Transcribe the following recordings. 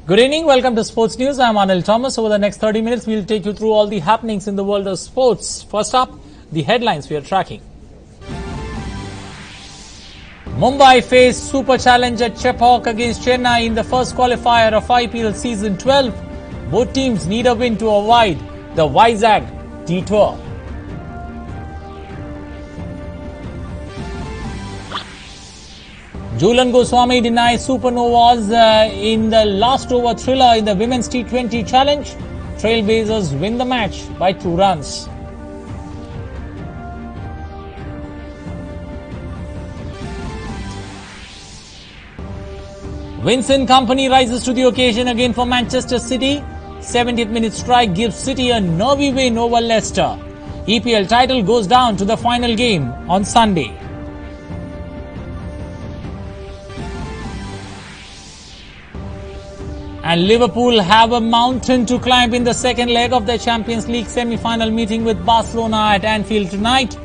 Good evening. Welcome to Sports News. I'm Anil Thomas. Over the next 30 minutes, we'll take you through all the happenings in the world of sports. First up, the headlines we are tracking. Mumbai faced super challenge at Chepauk against Chennai in the first qualifier of IPL Season 12. Both teams need a win to avoid the Vizag detour. Julan Goswami denies supernovas in the last over thriller in the Women's T20 Challenge. Trailblazers win the match by 2 runs. Vincent Company rises to the occasion again for Manchester City. 70th minute strike gives City a nervy win over Leicester. EPL title goes down to the final game on Sunday. And Liverpool have a mountain to climb in the second leg of the Champions League semi-final meeting with Barcelona at Anfield tonight.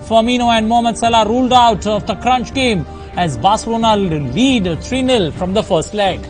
Firmino and Mohamed Salah ruled out of the crunch game as Barcelona lead 3-0 from the first leg.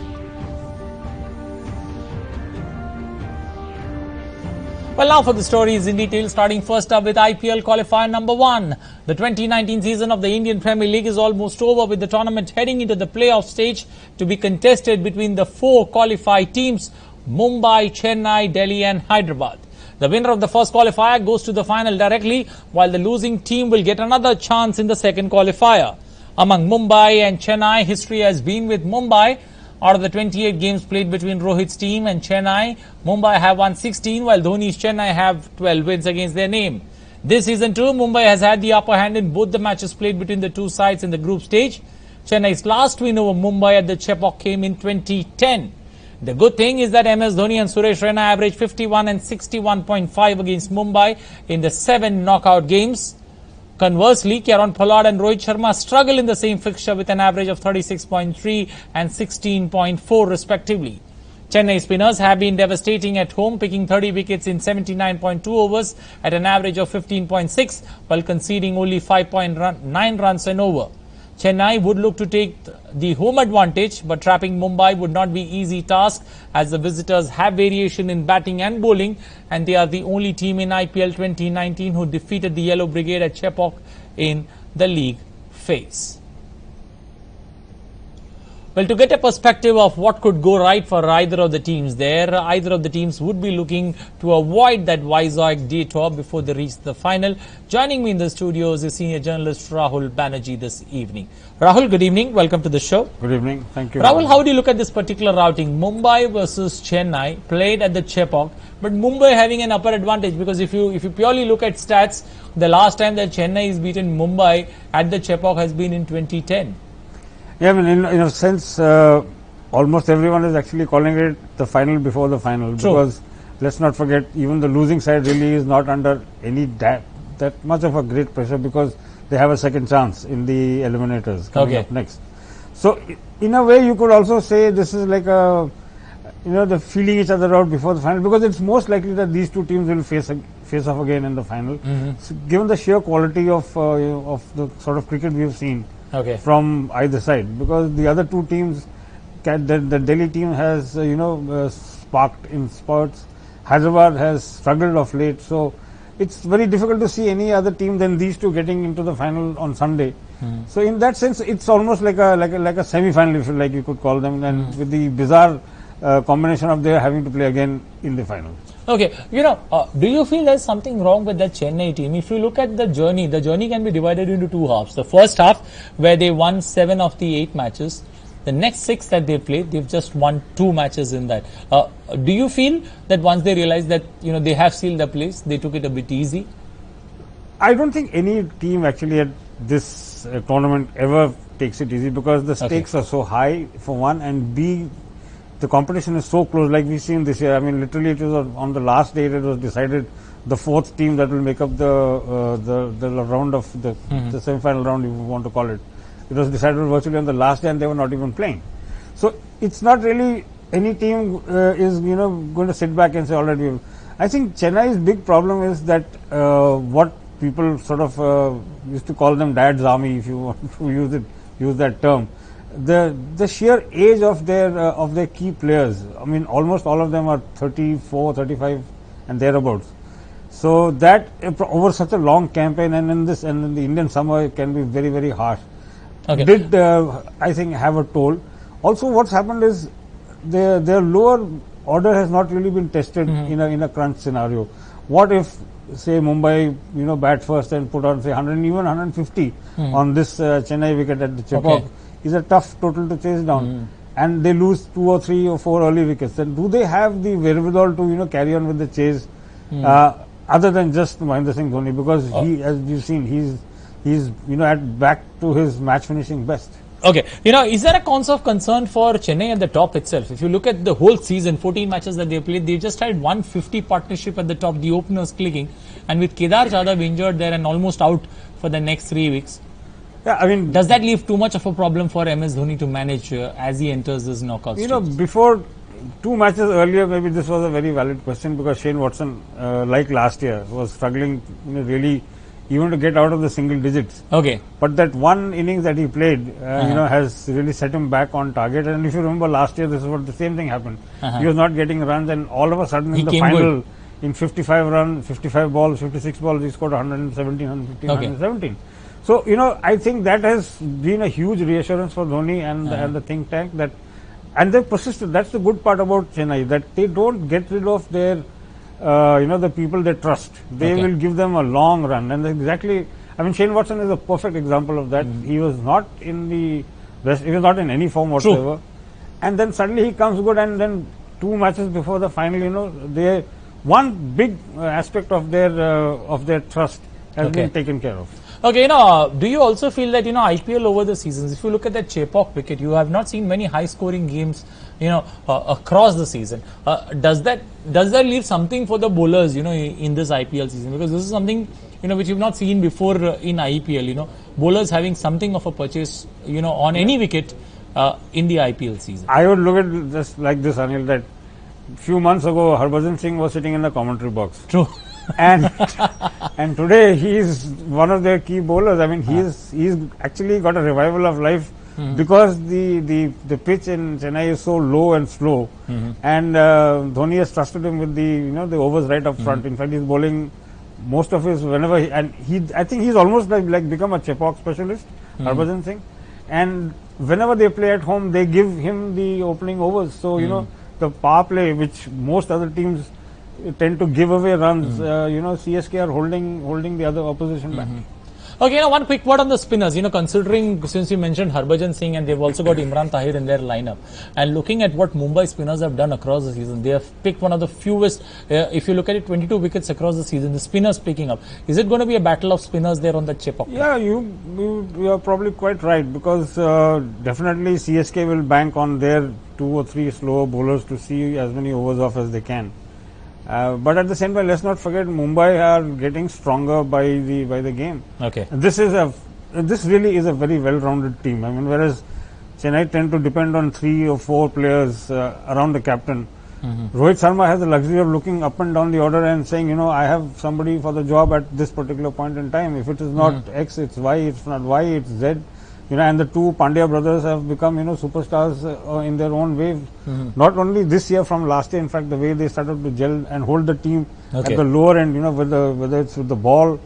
Well, now for the stories in detail, starting first up with IPL qualifier number 1. The 2019 season of the Indian Premier League is almost over, with the tournament heading into the playoff stage to be contested between the 4 qualified teams: Mumbai, Chennai, Delhi and Hyderabad. The winner of the first qualifier goes to the final directly, while the losing team will get another chance in the second qualifier. Among Mumbai and Chennai, history has been with Mumbai. Out of the 28 games played between Rohit's team and Chennai, Mumbai have won 16, while Dhoni's Chennai have 12 wins against their name. This season too, Mumbai has had the upper hand in both the matches played between the two sides in the group stage. Chennai's last win over Mumbai at the Chepauk came in 2010. The good thing is that MS Dhoni and Suresh Raina averaged 51 and 61.5 against Mumbai in the 7 knockout games. Conversely, Kieron Pollard and Rohit Sharma struggle in the same fixture with an average of 36.3 and 16.4 respectively. Chennai spinners have been devastating at home, picking 30 wickets in 79.2 overs at an average of 15.6 while conceding only 5.9 runs an over. Chennai would look to take the home advantage, but trapping Mumbai would not be an easy task as the visitors have variation in batting and bowling, and they are the only team in IPL 2019 who defeated the Yellow Brigade at Chepauk in the league phase. Well, to get a perspective of what could go right for either of the teams there, either of the teams would be looking to avoid that Vizag detour before they reach the final. Joining me in the studios is senior journalist Rahul Banerjee this evening. Rahul, good evening. Welcome to the show. Good evening. Thank you. Rahul, how do you look at this particular routing? Mumbai versus Chennai played at the Chepauk, but Mumbai having an upper advantage, because if you purely look at stats, the last time that Chennai is beaten Mumbai at the Chepauk has been in 2010. Yeah, I mean, in a sense, almost everyone is actually calling it the final before the final. True. Because let's not forget, even the losing side really is not under any that much of a great pressure, because they have a second chance in the eliminators coming up next. So, in a way, you could also say this is like a, the feeling each other out before the final, because it's most likely that these two teams will face off again in the final. So, given the sheer quality of the sort of cricket we have seen. From either side, because the other two teams, the Delhi team has sparked in spurts. Hyderabad has struggled of late, so it's very difficult to see any other team than these two getting into the final on Sunday. So in that sense, it's almost like a semi-final, if you like, you could call them, and with the bizarre combination of their having to play again in the final. Okay, do you feel there's something wrong with that Chennai team? If you look at the journey can be divided into 2 halves. The first half, where they won 7 of the 8 matches. The next 6 that they played, they've just won 2 matches in that. Do you feel that once they realized that, they have sealed the place, they took it a bit easy? I don't think any team actually at this tournament ever takes it easy, because the stakes are so high, for one, and B, the competition is so close, like we've seen this year. I mean, literally, it was on the last day it was decided the 4th team that will make up the round of the semi-final round, if you want to call it. It was decided virtually on the last day, and they were not even playing. So it's not really any team is going to sit back and say, all right, I think Chennai's big problem is that what people sort of used to call them Dad's Army, if you want to use that term. the sheer age of their key players. I mean, almost all of them are 34, 35 and thereabouts. So that over such a long campaign and in the Indian summer, it can be very, very harsh. Okay. Did I think have a toll. Also, what's happened is their lower order has not really been tested in a crunch scenario. What if, say, Mumbai, bat first and put on, say, 100, even 150 on this Chennai wicket at the Chepauk? Okay. Is a tough total to chase down, and they lose 2 or 3 or 4 early wickets. Then do they have the wherewithal to carry on with the chase, other than just Mahendra Singh Dhoni? Because he, as you've seen, he's at back to his match finishing best. Okay, is there a cause of concern for Chennai at the top itself? If you look at the whole season, 14 matches that they played, they just had 150 partnership at the top, the openers clicking, and with Kedar Jadhav injured there and almost out for the next 3 weeks. Yeah, I mean, does that leave too much of a problem for MS Dhoni to manage as he enters this knockout stage? Before 2 matches earlier, maybe this was a very valid question, because Shane Watson, like last year, was struggling really even to get out of the single digits. Okay. But that one innings that he played, has really set him back on target. And if you remember last year, this is what the same thing happened. He was not getting runs, and all of a sudden in the final, in 55 runs, 55 balls, 56 balls, he scored 117, 115, 117. So, I think that has been a huge reassurance for Dhoni and the think tank, that, and they've persisted. That's the good part about Chennai, that they don't get rid of their, the people they trust. They will give them a long run. And exactly, I mean, Shane Watson is a perfect example of that. He was not in he was not in any form whatsoever. True. And then suddenly he comes good, and then 2 matches before the final, one big aspect of their trust has been taken care of. Okay, do you also feel that, IPL over the seasons, if you look at that Chepauk wicket, you have not seen many high scoring games, across the season. Does that leave something for the bowlers, in this IPL season? Because this is something, which you've not seen before in IPL, bowlers having something of a purchase, on any wicket in the IPL season. I would look at just like this, Anil, that few months ago, Harbhajan Singh was sitting in the commentary box. True. and today he is one of their key bowlers. I mean, he's actually got a revival of life because the pitch in Chennai is so low and slow, and Dhoni has trusted him with the overs right up front. In fact, he's bowling most of his whenever I think he's almost like become a Chepauk specialist, Harbhajan Singh, and whenever they play at home, they give him the opening overs. So the power play, which most other teams tend to give away runs, CSK are holding the other opposition back. Okay, one quick word on the spinners. Considering, since you mentioned Harbhajan Singh, and they've also got Imran Tahir in their lineup, and looking at what Mumbai spinners have done across the season, they have picked one of the fewest, if you look at it, 22 wickets across the season, the spinners picking up. Is it going to be a battle of spinners there on the Chepauk? Yeah, you are probably quite right, because definitely CSK will bank on their 2 or 3 slower bowlers to see as many overs off as they can. But at the same time, let's not forget, Mumbai are getting stronger by the game. Okay. This really is a very well-rounded team. I mean, whereas Chennai tend to depend on 3 or 4 players around the captain. Rohit Sharma has the luxury of looking up and down the order and saying, I have somebody for the job at this particular point in time. If it is not X, it's Y. It's not Y, it's Z. And the 2 Pandya brothers have become, superstars in their own way. Not only this year, from last year, in fact, the way they started to gel and hold the team at the lower end, whether it's with the ball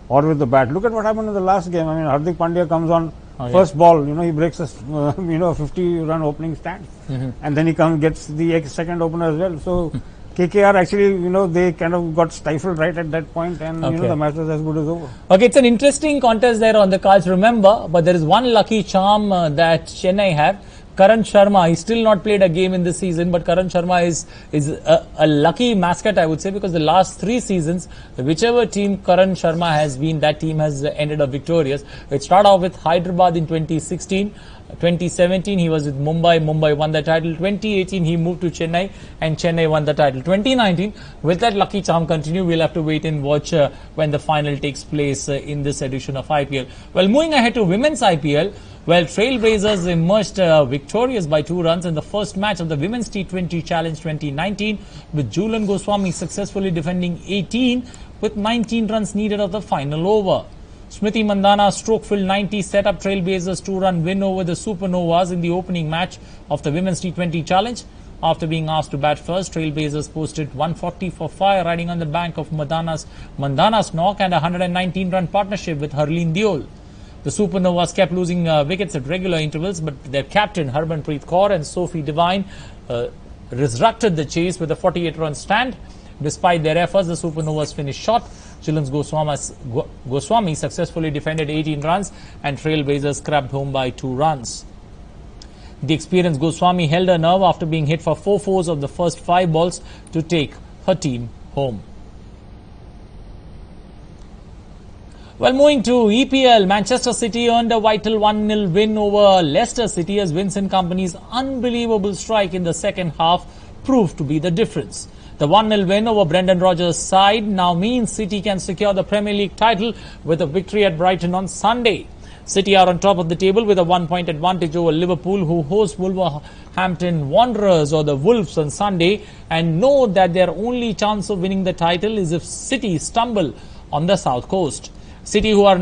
or with the bat. Look at what happened in the last game. I mean, Hardik Pandya comes on first ball, he breaks a, 50-run opening stance. And then he gets the second opener as well. So, KKR actually, they kind of got stifled right at that point, and the match was as good as over. Okay, it's an interesting contest there on the cards, remember, but there is one lucky charm that Chennai have. Karan Sharma, he's still not played a game in this season, but Karan Sharma is a lucky mascot, I would say, because the last 3 seasons, whichever team Karan Sharma has been, that team has ended up victorious. It started off with Hyderabad in 2016. 2017 he was with Mumbai won the title. 2018 he moved to Chennai, and Chennai won the title. 2019, will that lucky charm continue? We'll have to wait and watch when the final takes place in this edition of IPL. Well, moving ahead to women's IPL, well, Trailblazers emerged victorious by 2 runs in the first match of the Women's T20 Challenge 2019, with Julan Goswami successfully defending 18 with 19 runs needed of the final over. Smriti Mandhana's stroke-filled 90 set up Trailblazers' 2-run win over the Supernovas in the opening match of the Women's T20 Challenge. After being asked to bat first, Trailblazers posted 140 for 5, riding on the bank of Mandhana's knock and a 119-run partnership with Harleen Deol. The Supernovas kept losing wickets at regular intervals, but their captain Harmanpreet Kaur and Sophie Devine resurrected the chase with a 48-run stand. Despite their efforts, the Supernovas finished short. Chillen's Goswami successfully defended 18 runs and Trailblazers scrapped home by 2 runs. The experienced Goswami held her nerve after being hit for 4 fours of the first 5 balls to take her team home. Well, moving to EPL, Manchester City earned a vital 1-0 win over Leicester City as Vincent Kompany's unbelievable strike in the second half proved to be the difference. The 1-0 win over Brendan Rodgers' side now means City can secure the Premier League title with a victory at Brighton on Sunday. City are on top of the table with a 1-point advantage over Liverpool, who host Wolverhampton Wanderers or the Wolves on Sunday, and know that their only chance of winning the title is if City stumble on the south coast. City, who have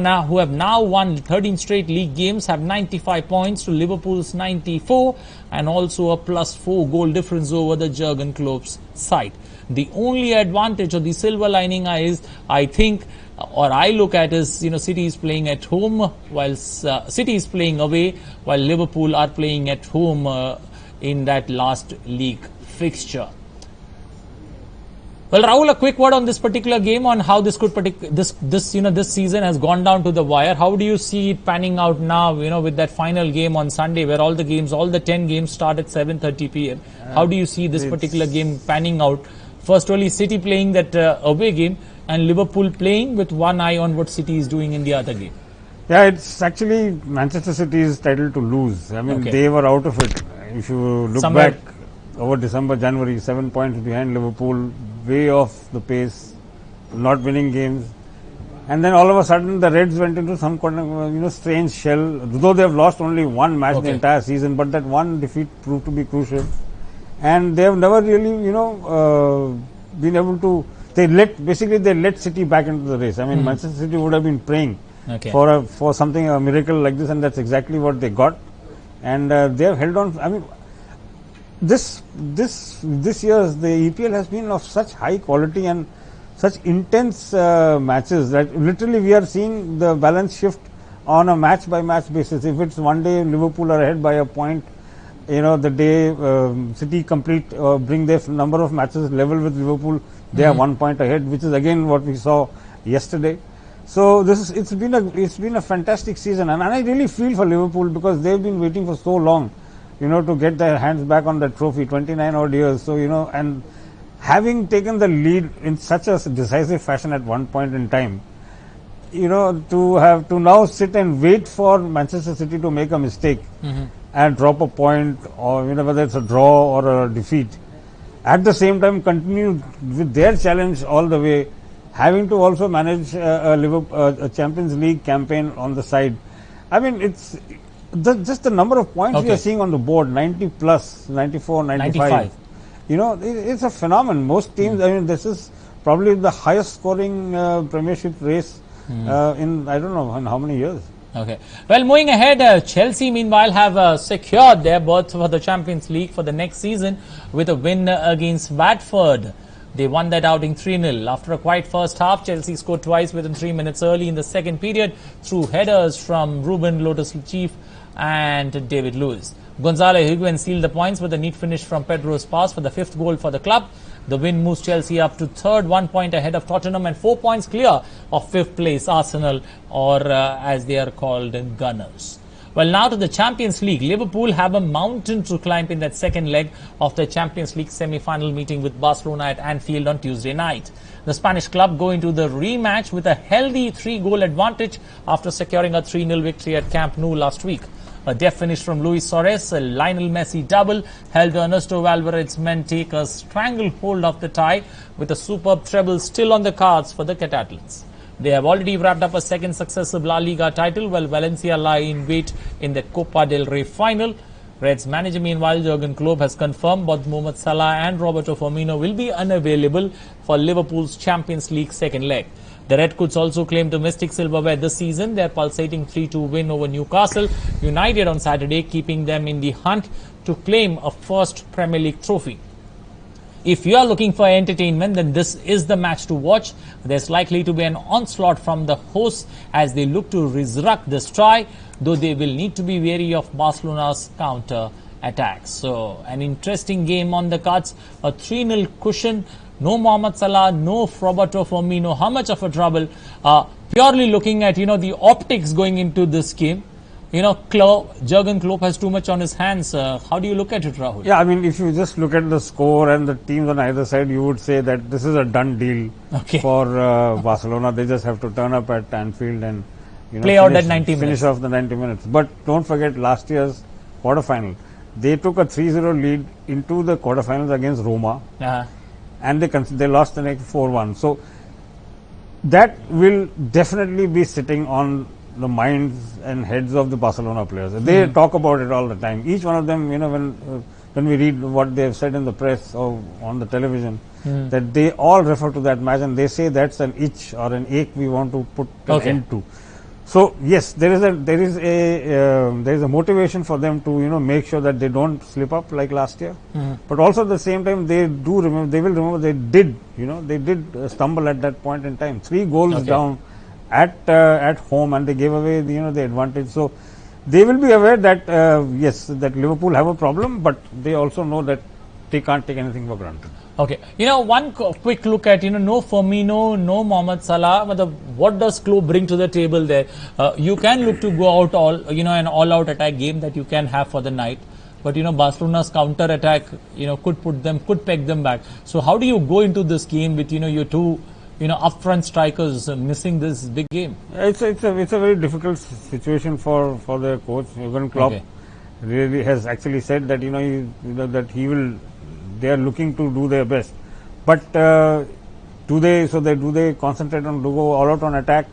now won 13 straight league games, have 95 points to Liverpool's 94 and also a +4 goal difference over the Jurgen Klopp's side. The only advantage or the silver lining is, I think, or I look at is, City is playing at home while City is playing away, while Liverpool are playing at home in that last league fixture. Well, Rahul, a quick word on this particular game, on how this could this season has gone down to the wire. How do you see it panning out now, with that final game on Sunday, where all the 10 games start at 7:30 p.m. How do you see this particular game panning out? First, only City playing that away game and Liverpool playing with one eye on what City is doing in the other game. Yeah, it's actually Manchester City's title to lose. I mean, They were out of it. If you look back over December, January, 7 points behind Liverpool, way off the pace, not winning games. And then all of a sudden the Reds went into some kind of strange shell, though they have lost only one match the entire season, but that one defeat proved to be crucial. And they have never really, been able to, they let City back into the race. I mean, Manchester City would have been praying for something, a miracle like this, and that's exactly what they got. And they have held on. I mean, this year's the EPL has been of such high quality and such intense matches that literally we are seeing the balance shift on a match by match basis. If it's one day Liverpool are ahead by a point, the day City bring their number of matches level with Liverpool, they are 1 point ahead, which is again what we saw yesterday. So it's been a fantastic season, and I really feel for Liverpool because they've been waiting for so long, to get their hands back on that trophy, 29 odd years. So and having taken the lead in such a decisive fashion at one point in time, to now sit and wait for Manchester City to make a mistake and drop a point, or whether it's a draw or a defeat, at the same time continue with their challenge all the way, having to also manage a Champions League campaign on the side. I mean, it's just the number of points we are seeing on the board, 90 plus, 94, 95. It's a phenomenon. Most teams, I mean, this is probably the highest scoring Premiership race in, I don't know, in how many years. Okay. Well, moving ahead, Chelsea meanwhile have secured their berth for the Champions League for the next season with a win against Watford. They won that outing 3-0. After a quiet first half, Chelsea scored twice within 3 minutes early in the second period through headers from Ruben Loftus-Cheek and David Luiz. Gonzalo Higuain sealed the points with a neat finish from Pedro's pass for the 5th goal for the club. The win moves Chelsea up to third, 1 point ahead of Tottenham and 4 points clear of 5th place Arsenal, or as they are called, Gunners. Well, now to the Champions League. Liverpool have a mountain to climb in that second leg of the Champions League semi-final meeting with Barcelona at Anfield on Tuesday night. The Spanish club go into the rematch with a healthy 3-goal advantage after securing a 3-0 victory at Camp Nou last week. A deft finish from Luis Suarez, a Lionel Messi double, helped Ernesto Valverde's men take a stranglehold of the tie, with a superb treble still on the cards for the Catalans. They have already wrapped up a second successive La Liga title, while Valencia lie in wait in the Copa del Rey final. Reds manager, meanwhile, Jurgen Klopp, has confirmed both Mohamed Salah and Roberto Firmino will be unavailable for Liverpool's Champions League second leg. The Redcoats also claim domestic silverware this season. Their pulsating 3-2 win over Newcastle United on Saturday, keeping them in the hunt to claim a first Premier League trophy. If you are looking for entertainment, then this is the match to watch. There's likely to be an onslaught from the hosts as they look to resurrect this try, though they will need to be wary of Barcelona's counter attacks. So, an interesting game on the cards. A 3-0 cushion. No Mohamed Salah, no Roberto Firmino. How much of a trouble? Purely looking at, the optics going into this game. Jurgen Klopp has too much on his hands. How do you look at it, Rahul? Yeah, I mean, if you just look at the score and the teams on either side, you would say that this is a done deal for Barcelona. They just have to turn up at Anfield and play out that 90 minutes. Finish off the 90 minutes. But don't forget last year's quarterfinal. They took a 3-0 lead into the quarterfinals against Roma, and they lost the next 4-1. So that will definitely be sitting on the minds and heads of the Barcelona players. They talk about it all the time. Each one of them, when we read what they have said in the press or on the television, that they all refer to that match and they say that's an itch or an ache we want to put an end to. So yes, there is a motivation for them to make sure that they don't slip up like last year. But also at the same time they will remember they did stumble at that point in time. 3 goals down at home, and they gave away the advantage. So they will be aware that yes, that Liverpool have a problem, but they also know that they can't take anything for granted. Okay, one quick look at no Firmino, no Mohamed Salah. What does Klopp bring to the table there? You can look to go out an all-out attack game that you can have for the night. But Barcelona's counter attack could peg them back. So how do you go into this game with your two upfront strikers missing this big game? It's a very difficult situation for the coach. Jurgen Klopp really has actually said that they are looking to do their best. But do they concentrate on go all out on attack?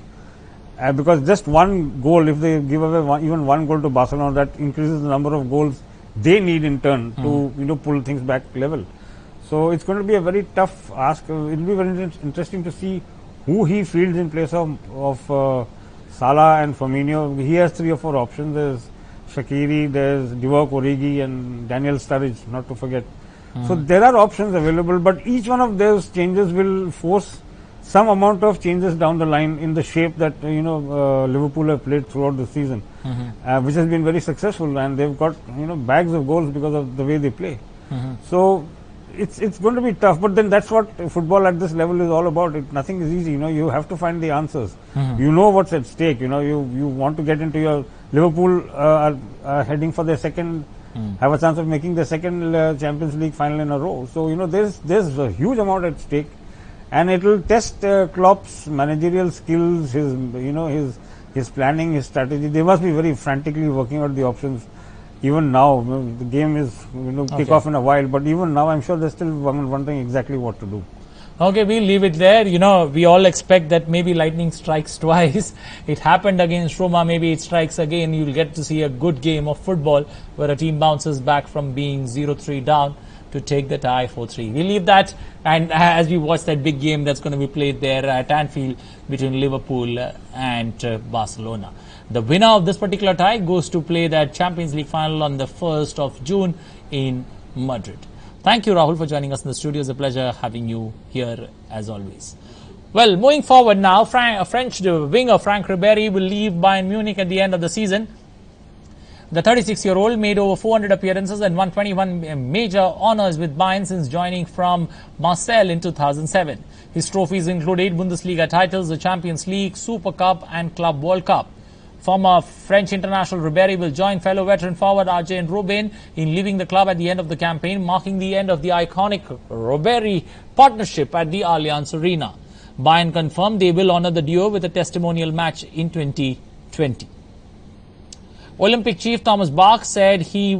Because just one goal, if they give away even one goal to Barcelona, that increases the number of goals they need in turn to pull things back level. So it's going to be a very tough ask. It will be very interesting to see who he fields in place of Salah and Firmino. He has 3 or 4 options. There's Shaqiri, there's Divock Origi and Daniel Sturridge, not to forget. So there are options available, but each one of those changes will force some amount of changes down the line in the shape that Liverpool have played throughout the season, which has been very successful, and they've got bags of goals because of the way they play. So it's going to be tough, but then that's what football at this level is all about. Nothing is easy. You have to find the answers. You know what's at stake. You want to get into your Liverpool are heading for their second. Have a chance of making the second Champions League final in a row. So there's a huge amount at stake, and it will test Klopp's managerial skills, his planning, his strategy. They must be very frantically working out the options. Even now, the game is kick off in a while, but even now I'm sure they're still wondering exactly what to do. Okay, we'll leave it there. We all expect that maybe lightning strikes twice. It happened against Roma, maybe it strikes again. You'll get to see a good game of football where a team bounces back from being 0-3 down to take the tie 4-3. We'll leave that, and as we watch that big game that's going to be played there at Anfield between Liverpool and Barcelona. The winner of this particular tie goes to play that Champions League final on the 1st of June in Madrid. Thank you, Rahul, for joining us in the studio. It's a pleasure having you here as always. Well, moving forward now, French winger Franck Ribéry will leave Bayern Munich at the end of the season. The 36-year-old made over 400 appearances and won 21 major honours with Bayern since joining from Marseille in 2007. His trophies include 8 Bundesliga titles, the Champions League, Super Cup and Club World Cup. Former French international Ribéry will join fellow veteran forward Arjen Robben in leaving the club at the end of the campaign, marking the end of the iconic Ribéry partnership at the Allianz Arena. Bayern confirmed they will honour the duo with a testimonial match in 2020. Olympic chief Thomas Bach said he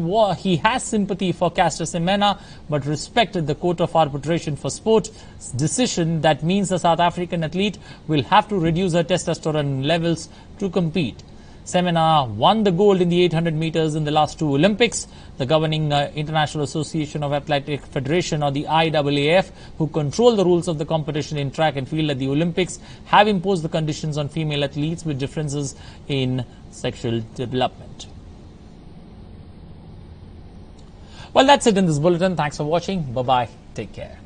has sympathy for Caster Semenya but respected the Court of Arbitration for Sport's decision that means the South African athlete will have to reduce her testosterone levels to compete. Semina won the gold in the 800 meters in the last two Olympics. The governing International Association of Athletic Federation, or the IAAF, who control the rules of the competition in track and field at the Olympics, have imposed the conditions on female athletes with differences in sexual development. Well, that's it in this bulletin. Thanks for watching. Bye-bye. Take care.